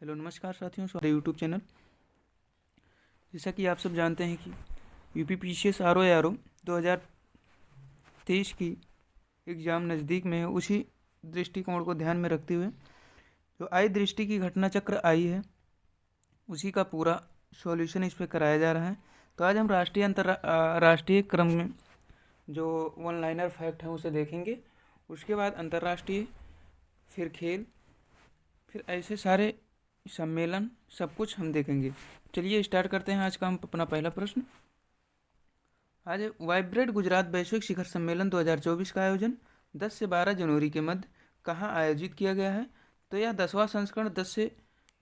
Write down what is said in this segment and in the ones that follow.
Hello नमस्कार साथियों, हमारे यूट्यूब चैनल। जैसा कि आप सब जानते हैं कि यूपीपीसीएस आरओ 2023 की एग्ज़ाम नज़दीक में है। उसी दृष्टिकोण को ध्यान में रखते हुए जो आई दृष्टि की घटना चक्र आई है उसी का पूरा सॉल्यूशन इस पर कराया जा रहा है। तो आज हम राष्ट्रीय क्रम में जो वन लाइनर फैक्ट हैं उसे देखेंगे, उसके बाद अंतर्राष्ट्रीय, फिर खेल, फिर ऐसे सारे सम्मेलन, सब कुछ हम देखेंगे। चलिए स्टार्ट करते हैं आज का हम अपना पहला प्रश्न। आज वाइब्रेट गुजरात वैश्विक शिखर सम्मेलन 2024 का आयोजन 10 से 12 जनवरी के मध्य कहाँ आयोजित किया गया है? तो यह 10वां संस्करण 10 से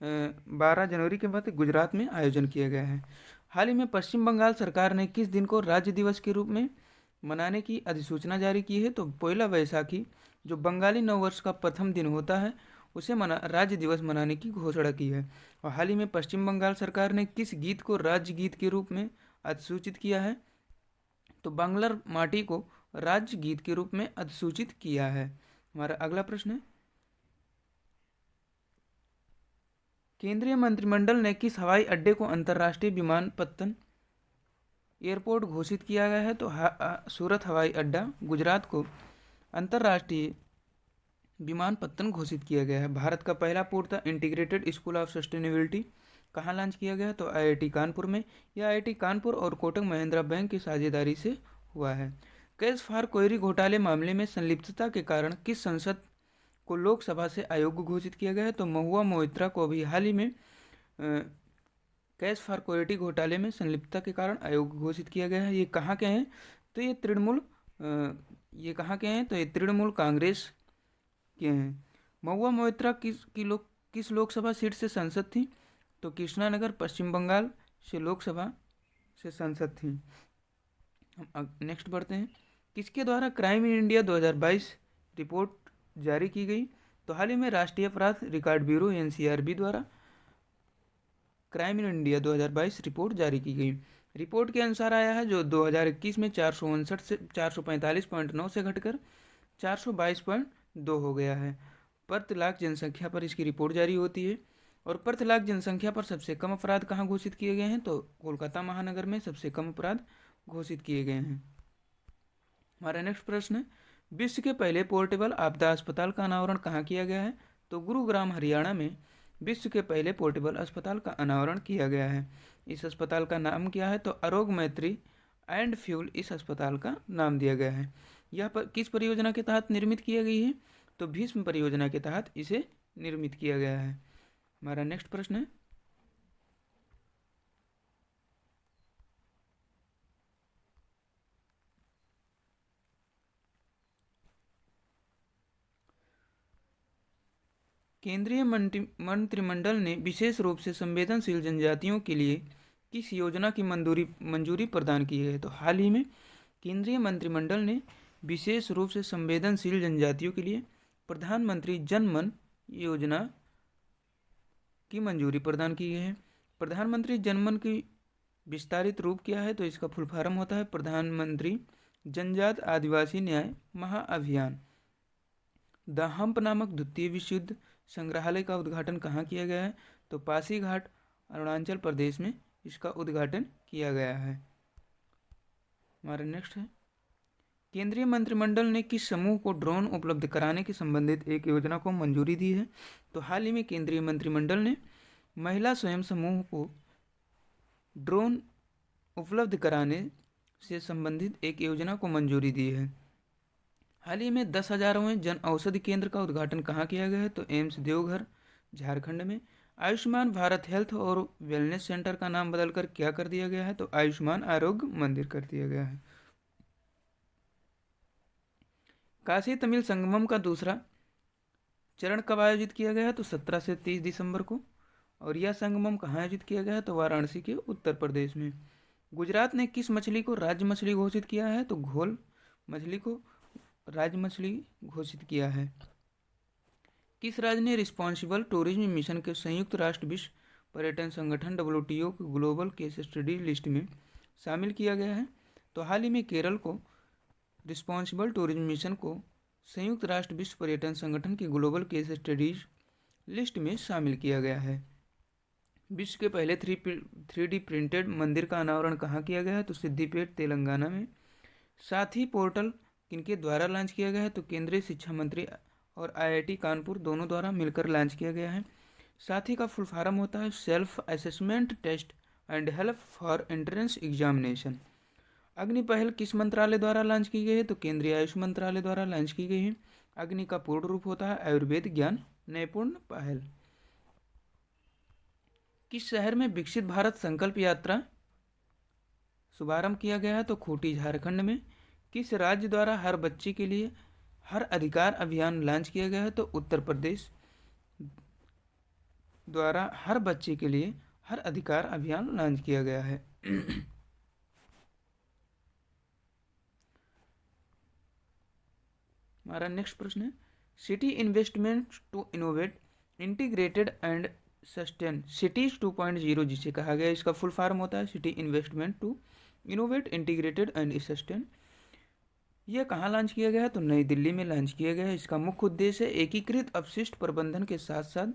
12 जनवरी के मध्य गुजरात में आयोजन किया गया है। हाल ही में पश्चिम बंगाल सरकार ने किस दिन को राज्य दिवस के रूप में मनाने की अधिसूचना जारी की है? तो पहला वैसाखी, जो बंगाली नववर्ष का प्रथम दिन होता है, उसे राज्य दिवस मनाने की घोषणा की है। और हाल ही में पश्चिम बंगाल सरकार ने किस गीत को राज्य गीत के रूप में अधिसूचित किया है? तो बांग्लार माटी को राज्य गीत के रूप में अधिसूचित किया है। हमारा अगला प्रश्न है, केंद्रीय मंत्रिमंडल ने किस हवाई अड्डे को अंतर्राष्ट्रीय विमानपत्तन एयरपोर्ट घोषित किया गया है? तो सूरत हवाई अड्डा गुजरात को अंतर्राष्ट्रीय विमानपत्तन घोषित किया गया है। भारत का पहला पूर्णतः इंटीग्रेटेड स्कूल ऑफ सस्टेनेबिलिटी कहाँ लॉन्च किया गया? तो आईआईटी कानपुर में। यह आईआईटी कानपुर और कोटक महिंद्रा बैंक की साझेदारी से हुआ है। कैश फॉर क्वेरी घोटाले मामले में संलिप्तता के कारण किस संसद को लोकसभा से अयोग्य घोषित किया गया है? तो महुआ मोइत्रा को भी हाल ही में कैश फॉर क्वेरी घोटाले में संलिप्तता के कारण अयोग्य घोषित किया गया है। ये कहाँ के हैं? तो ये तृणमूल कांग्रेस के हैं। महुआ मोइत्रा किस लोकसभा सीट से सांसद थी? तो कृष्णानगर पश्चिम बंगाल से लोकसभा से सांसद थी। हम नेक्स्ट बढ़ते हैं, किसके द्वारा क्राइम इन इंडिया 2022 रिपोर्ट जारी की गई? तो हाल ही में राष्ट्रीय अपराध रिकॉर्ड ब्यूरो एनसीआरबी द्वारा क्राइम इन इंडिया 2022 रिपोर्ट जारी की गई। रिपोर्ट के अनुसार आया है जो 2021 में 459 से 445.9 से घटकर 422.2 हो गया है। प्रति लाख जनसंख्या पर इसकी रिपोर्ट जारी होती है। और प्रति लाख जनसंख्या पर सबसे कम अपराध कहाँ घोषित किए गए हैं? तो कोलकाता महानगर में सबसे कम अपराध घोषित किए गए हैं। हमारा नेक्स्ट प्रश्न है, विश्व के पहले पोर्टेबल आपदा अस्पताल का अनावरण कहाँ किया गया है? तो गुरुग्राम हरियाणा में विश्व के पहले पोर्टेबल अस्पताल का अनावरण किया गया है। इस अस्पताल का नाम क्या है? तो आरोग्य मैत्री एंड फ्यूल इस अस्पताल का नाम दिया गया है। यह किस परियोजना के तहत निर्मित किया गई है? तो भीष्म परियोजना के तहत इसे निर्मित किया गया है। हमारा नेक्स्ट प्रश्न है, केंद्रीय मंत्रिमंडल ने विशेष रूप से संवेदनशील जनजातियों के लिए किस योजना की मंजूरी प्रदान की है? तो हाल ही में केंद्रीय मंत्रिमंडल ने विशेष रूप से संवेदनशील जनजातियों के लिए प्रधानमंत्री जन मन योजना की मंजूरी प्रदान की है। प्रधानमंत्री जन मन की विस्तारित रूप क्या है? तो इसका फुल फॉर्म होता है प्रधानमंत्री जनजात आदिवासी न्याय महाअभियान। द हम्प नामक द्वितीय विश्व युद्ध संग्रहालय का उद्घाटन कहाँ किया गया है? तो पासीघाट अरुणाचल प्रदेश में इसका उद्घाटन किया गया है। हमारा नेक्स्ट है, केंद्रीय मंत्रिमंडल ने किस समूह को ड्रोन उपलब्ध कराने के संबंधित एक योजना को मंजूरी दी है? तो हाल ही में केंद्रीय मंत्रिमंडल ने महिला स्वयं समूह को ड्रोन उपलब्ध कराने से संबंधित एक योजना को मंजूरी दी है। हाल ही में 10,000वें जन औषधि केंद्र का उद्घाटन कहाँ किया गया है? तो एम्स देवघर झारखंड में। आयुष्मान भारत हेल्थ और वेलनेस सेंटर का नाम बदलकर क्या कर दिया गया है? तो आयुष्मान आरोग्य मंदिर कर दिया गया है। काशी तमिल संगमम का दूसरा चरण कब आयोजित किया गया है? तो 17 से 30 दिसंबर को। और यह संगमम कहाँ आयोजित किया गया है? तो वाराणसी के उत्तर प्रदेश में। गुजरात ने किस मछली को राज्य मछली घोषित किया है? तो घोल मछली को राज्य मछली घोषित किया है। किस राज्य ने रिस्पॉन्सिबल टूरिज्म मिशन के संयुक्त राष्ट्र विश्व पर्यटन संगठन WTO के ग्लोबल केस स्टडी लिस्ट में शामिल किया गया है? तो हाल ही में केरल को रिस्पॉन्सिबल टूरिज्म मिशन को संयुक्त राष्ट्र विश्व पर्यटन संगठन के ग्लोबल केस स्टडीज लिस्ट में शामिल किया गया है। विश्व के पहले 3D प्रिंटेड मंदिर का अनावरण कहाँ किया गया है? तो सिद्धिपेट, तेलंगाना में। साथी पोर्टल किनके द्वारा लॉन्च किया गया है? तो केंद्रीय शिक्षा मंत्री और IIT कानपुर दोनों द्वारा मिलकर लॉन्च किया गया है। साथी का फुल फॉर्म होता है self assessment test and help for entrance examination. अग्नि पहल किस मंत्रालय द्वारा लॉन्च की गई है? तो केंद्रीय आयुष मंत्रालय द्वारा लॉन्च की गई है। अग्नि का पूर्ण रूप होता है आयुर्वेद ज्ञान नैपुण्य पहल। किस शहर में विकसित भारत संकल्प यात्रा शुभारंभ किया गया है? तो खूंटी, झारखंड में। किस राज्य द्वारा हर बच्चे के लिए हर अधिकार अभियान लॉन्च किया गया है? तो उत्तर प्रदेश द्वारा हर बच्चे के लिए हर अधिकार अभियान लॉन्च किया गया है। हमारा नेक्स्ट प्रश्न है city investment to innovate integrated and sustain cities 2.0 जिसे कहा गया, इसका फुल फॉर्म होता है city investment to innovate integrated and sustain. यह कहाँ लॉन्च किया गया है? तो नई दिल्ली में लॉन्च किया गया है। इसका मुख्य उद्देश्य एकीकृत अपशिष्ट प्रबंधन के साथ साथ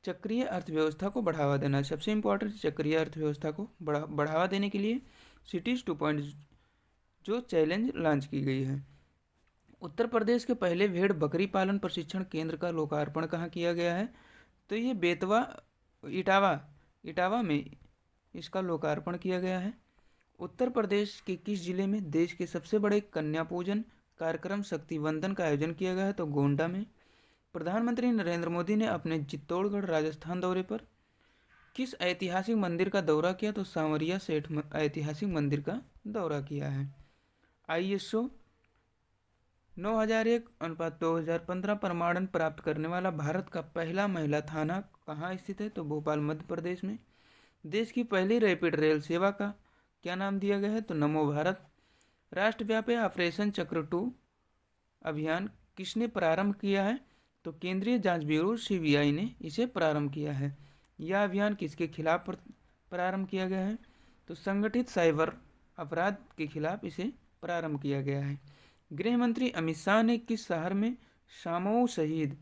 चक्रीय अर्थव्यवस्था को बढ़ावा देना है। सबसे इम्पोर्टेंट चक्रीय अर्थव्यवस्था को बढ़ावा देने के लिए सिटीज 2.0 चैलेंज लॉन्च की गई है। उत्तर प्रदेश के पहले भेड़ बकरी पालन प्रशिक्षण केंद्र का लोकार्पण कहाँ किया गया है? तो ये इटावा में इसका लोकार्पण किया गया है। उत्तर प्रदेश के किस जिले में देश के सबसे बड़े कन्या पूजन कार्यक्रम शक्ति वंदन का आयोजन किया गया है? तो गोंडा में। प्रधानमंत्री नरेंद्र मोदी ने अपने चित्तौड़गढ़ राजस्थान दौरे पर किस ऐतिहासिक मंदिर का दौरा किया? तो सांवरिया सेठ ऐतिहासिक मंदिर का दौरा किया है। ISO 9001/2015 प्रमाणन प्राप्त करने वाला भारत का पहला महिला थाना कहाँ स्थित है? तो भोपाल, मध्य प्रदेश में। देश की पहली रैपिड रेल सेवा का क्या नाम दिया गया है? तो नमो भारत। राष्ट्रव्यापी ऑपरेशन चक्र 2 अभियान किसने प्रारंभ किया है? तो केंद्रीय जांच ब्यूरो CBI ने इसे प्रारंभ किया है। यह अभियान किसके खिलाफ प्रारंभ किया गया है? तो संगठित साइबर अपराध के खिलाफ इसे प्रारंभ किया गया है। गृह मंत्री अमित शाह ने किस शहर में शामऊ शहीद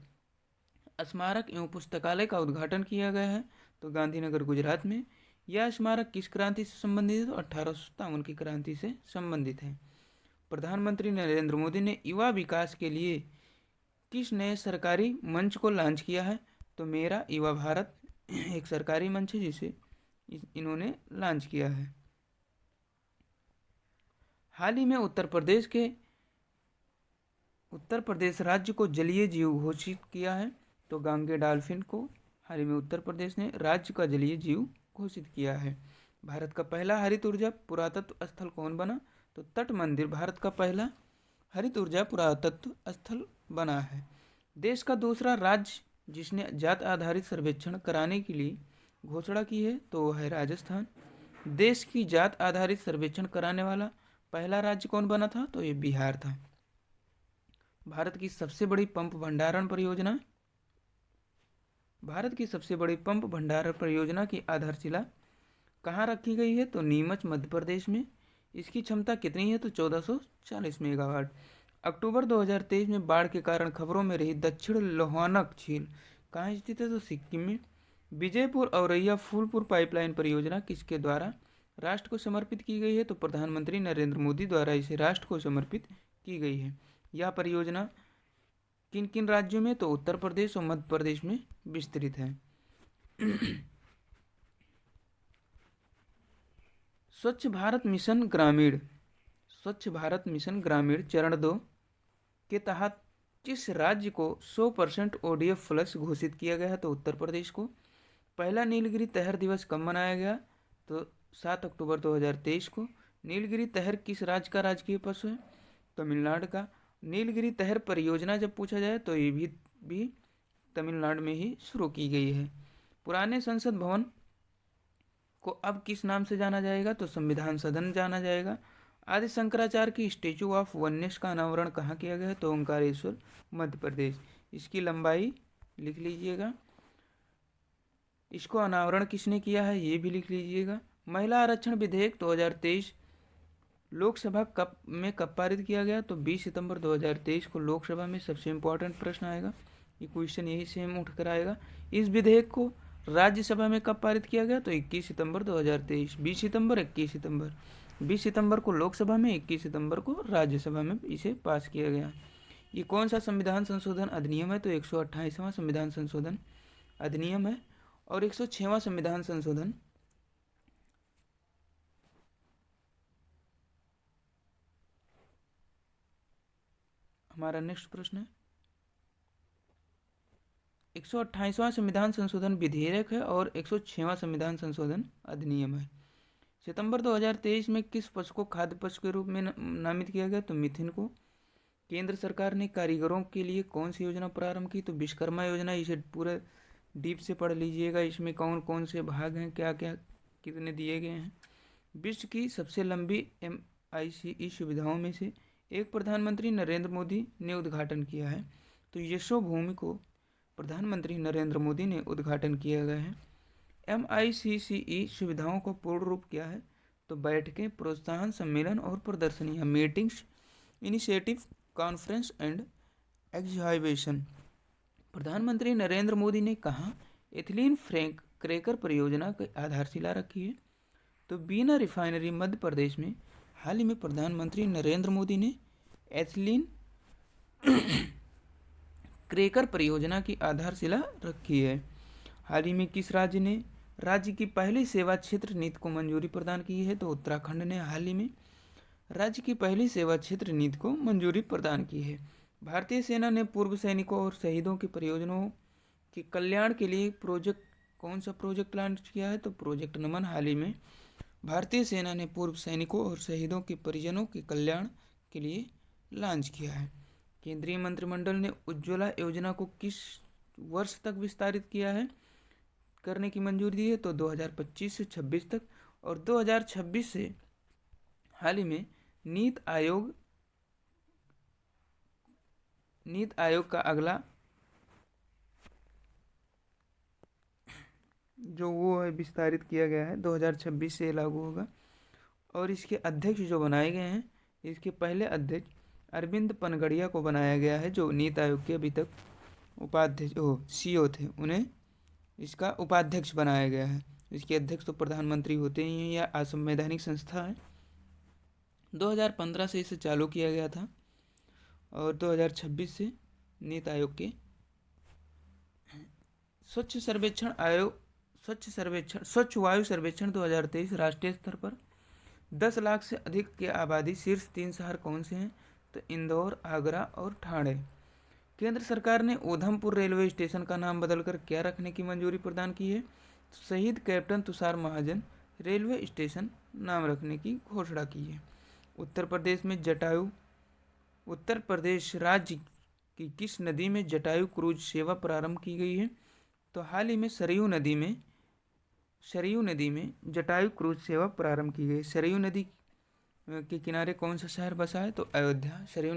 स्मारक एवं पुस्तकालय का उद्घाटन किया गया है? तो गांधीनगर, गुजरात में। यह स्मारक किस क्रांति से संबंधित है? तो 1857 की क्रांति से संबंधित है। प्रधानमंत्री नरेंद्र मोदी ने युवा विकास के लिए किस नए सरकारी मंच को लॉन्च किया है? तो मेरा युवा भारत एक सरकारी मंच है जिसे इन्होंने लॉन्च किया है। हाल ही में उत्तर प्रदेश राज्य को जलीय जीव घोषित किया है। तो गांगे डॉल्फिन को हाल ही में उत्तर प्रदेश ने राज्य का जलीय जीव घोषित किया है। भारत का पहला हरित ऊर्जा पुरातत्व स्थल कौन बना? तो तट मंदिर भारत का पहला हरित ऊर्जा पुरातत्व स्थल बना है। देश का दूसरा राज्य जिसने जात आधारित सर्वेक्षण कराने के लिए घोषणा की है तो है राजस्थान। देश की जात आधारित सर्वेक्षण कराने वाला पहला राज्य कौन बना था? तो ये बिहार था। भारत की सबसे बड़ी पंप भंडारण परियोजना की आधारशिला कहाँ रखी गई है? तो नीमच, मध्य प्रदेश में। इसकी क्षमता कितनी है? तो 1440 मेगावाट। अक्टूबर 2023 में बाढ़ के कारण खबरों में रही दक्षिण लोहानक झील कहाँ स्थित है? तो सिक्किम में। विजयपुर औरैया फूलपुर पाइपलाइन परियोजना किसके द्वारा राष्ट्र को समर्पित की गई है? तो प्रधानमंत्री नरेंद्र मोदी द्वारा इसे राष्ट्र को समर्पित की गई है। यह परियोजना किन किन राज्यों में? तो उत्तर प्रदेश और मध्य प्रदेश में विस्तृत है। स्वच्छ भारत मिशन ग्रामीण चरण 2 के तहत किस राज्य को 100% ODF फ्लक्स घोषित किया गया है? तो उत्तर प्रदेश को। पहला नीलगिरी तहर दिवस कब मनाया गया? तो 7 अक्टूबर 2023 को। नीलगिरी तहर किस राज्य का राजकीय पशु है? तमिलनाडु का। नीलगिरी तहर परियोजना जब पूछा जाए तो ये भी तमिलनाडु में ही शुरू की गई है। पुराने संसद भवन को अब किस नाम से जाना जाएगा? तो संविधान सदन जाना जाएगा। आदि शंकराचार्य की स्टैचू ऑफ वननेस का अनावरण कहाँ किया गया है? तो ओंकारेश्वर, मध्य प्रदेश। इसकी लंबाई लिख लीजिएगा। इसको अनावरण किसने किया है ये भी लिख लीजिएगा। महिला आरक्षण विधेयक 2023 लोकसभा कब पारित किया गया? तो 20 सितंबर 2023 को लोकसभा में। सबसे इम्पोर्टेंट प्रश्न आएगा ये क्वेश्चन यही सेम उठ कर आएगा। इस विधेयक को राज्यसभा में कब पारित किया गया? तो 21 सितंबर 2023। 20 सितंबर, 21 सितंबर। 20 सितंबर को लोकसभा में, 21 सितंबर को राज्यसभा में इसे पास किया गया। ये कौन सा संविधान संशोधन अधिनियम है? तो 128वां संविधान संशोधन अधिनियम है। और 106वां संविधान संशोधन हमारा नेक्स्ट प्रश्न है। 128वां संविधान संशोधन विधेयक है और 106वां संविधान संशोधन अधिनियम है। सितंबर 2023 में किस पशु को खाद्य पशु के रूप में नामित किया गया? तो मिथुन को। केंद्र सरकार ने कारीगरों के लिए कौन सी योजना प्रारंभ की? तो विश्वकर्मा योजना। इसे पूरा डीप से पढ़ लीजिएगा, इसमें कौन कौन से भाग हैं, क्या क्या कितने दिए गए हैं। विश्व की सबसे लंबी MICE सुविधाओं में से एक प्रधानमंत्री नरेंद्र मोदी ने उद्घाटन किया है। तो यशोभूमि को प्रधानमंत्री नरेंद्र मोदी ने उद्घाटन किया गया है। MICCE सुविधाओं का पूर्ण रूप क्या है? तो बैठकें, प्रोत्साहन, सम्मेलन और प्रदर्शनियाँ, meetings, initiative, conference and exhibition. प्रधानमंत्री नरेंद्र मोदी ने कहा एथिलीन क्रैकर परियोजना की आधारशिला रखी है? तो बीना रिफाइनरी मध्य प्रदेश में हाल ही में प्रधानमंत्री नरेंद्र मोदी ने एथिलीन क्रैकर परियोजना की आधारशिला रखी है। हाल ही में किस राज्य ने राज्य की पहली सेवा क्षेत्र नीति को मंजूरी प्रदान की है? तो उत्तराखंड ने हाल ही में राज्य की पहली सेवा क्षेत्र नीति को मंजूरी प्रदान की है। भारतीय सेना ने पूर्व सैनिकों और शहीदों की परियोजनाओं के कल्याण के लिए कौन सा प्रोजेक्ट प्लान किया है? तो प्रोजेक्ट नमन हाल ही में भारतीय सेना ने पूर्व सैनिकों और शहीदों के परिजनों के कल्याण के लिए लॉन्च किया है। केंद्रीय मंत्रिमंडल ने उज्ज्वला योजना को किस वर्ष तक विस्तारित किया है, करने की मंजूरी दी है? तो 2025 से 26 तक। और 2026 से हाल ही में नीति आयोग का अगला जो वो है विस्तारित किया गया है, 2026 से लागू होगा। और इसके अध्यक्ष जो बनाए गए हैं, इसके पहले अध्यक्ष अरविंद पनगड़िया को बनाया गया है, जो नीति आयोग के अभी तक उपाध्यक्ष CEO थे, उन्हें इसका उपाध्यक्ष बनाया गया है। इसके अध्यक्ष तो प्रधानमंत्री होते ही हैं, या असंवैधानिक संस्था है। 2015 से इसे चालू किया गया था और 2026 से नीति आयोग के स्वच्छ वायु सर्वेक्षण 2023 राष्ट्रीय स्तर पर 10 लाख से अधिक की आबादी शीर्ष 3 शहर कौन से हैं? तो इंदौर, आगरा और ठाणे। केंद्र सरकार ने उधमपुर रेलवे स्टेशन का नाम बदलकर क्या रखने की मंजूरी प्रदान की है? तो शहीद कैप्टन तुषार महाजन रेलवे स्टेशन नाम रखने की घोषणा की है। उत्तर प्रदेश राज्य की किस नदी में जटायु क्रूज सेवा प्रारंभ की गई है? तो हाल ही में सरयू नदी में जटायु क्रूज सेवा प्रारंभ की गई। सरयू नदी के किनारे कौन सा शहर बसा है? तो अयोध्या सरयू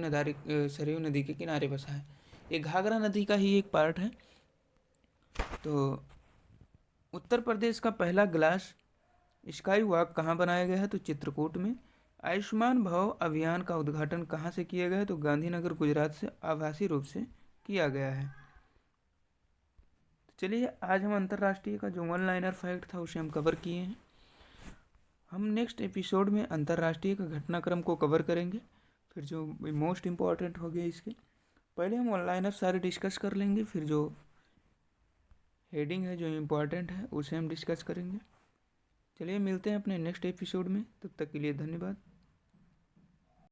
नदी के किनारे बसा है। ये घाघरा नदी का ही एक पार्ट है। तो उत्तर प्रदेश का पहला ग्लास स्काई वॉक कहाँ बनाया गया है? तो चित्रकूट में। आयुष्मान भव अभियान का उद्घाटन कहाँ से किया गया है? तो गांधीनगर, गुजरात से आभासी रूप से किया गया है। चलिए, आज हम अंतर्राष्ट्रीय का जो वन लाइनर फैक्ट था उसे हम कवर किए हैं। हम नेक्स्ट एपिसोड में अंतर्राष्ट्रीय का घटनाक्रम को कवर करेंगे, फिर जो मोस्ट इम्पॉर्टेंट हो गया इसके पहले हम वन लाइनर सारे डिस्कस कर लेंगे, फिर जो हेडिंग है जो इम्पोर्टेंट है उसे हम डिस्कस करेंगे। चलिए मिलते हैं अपने नेक्स्ट एपिसोड में, तब तक के लिए धन्यवाद।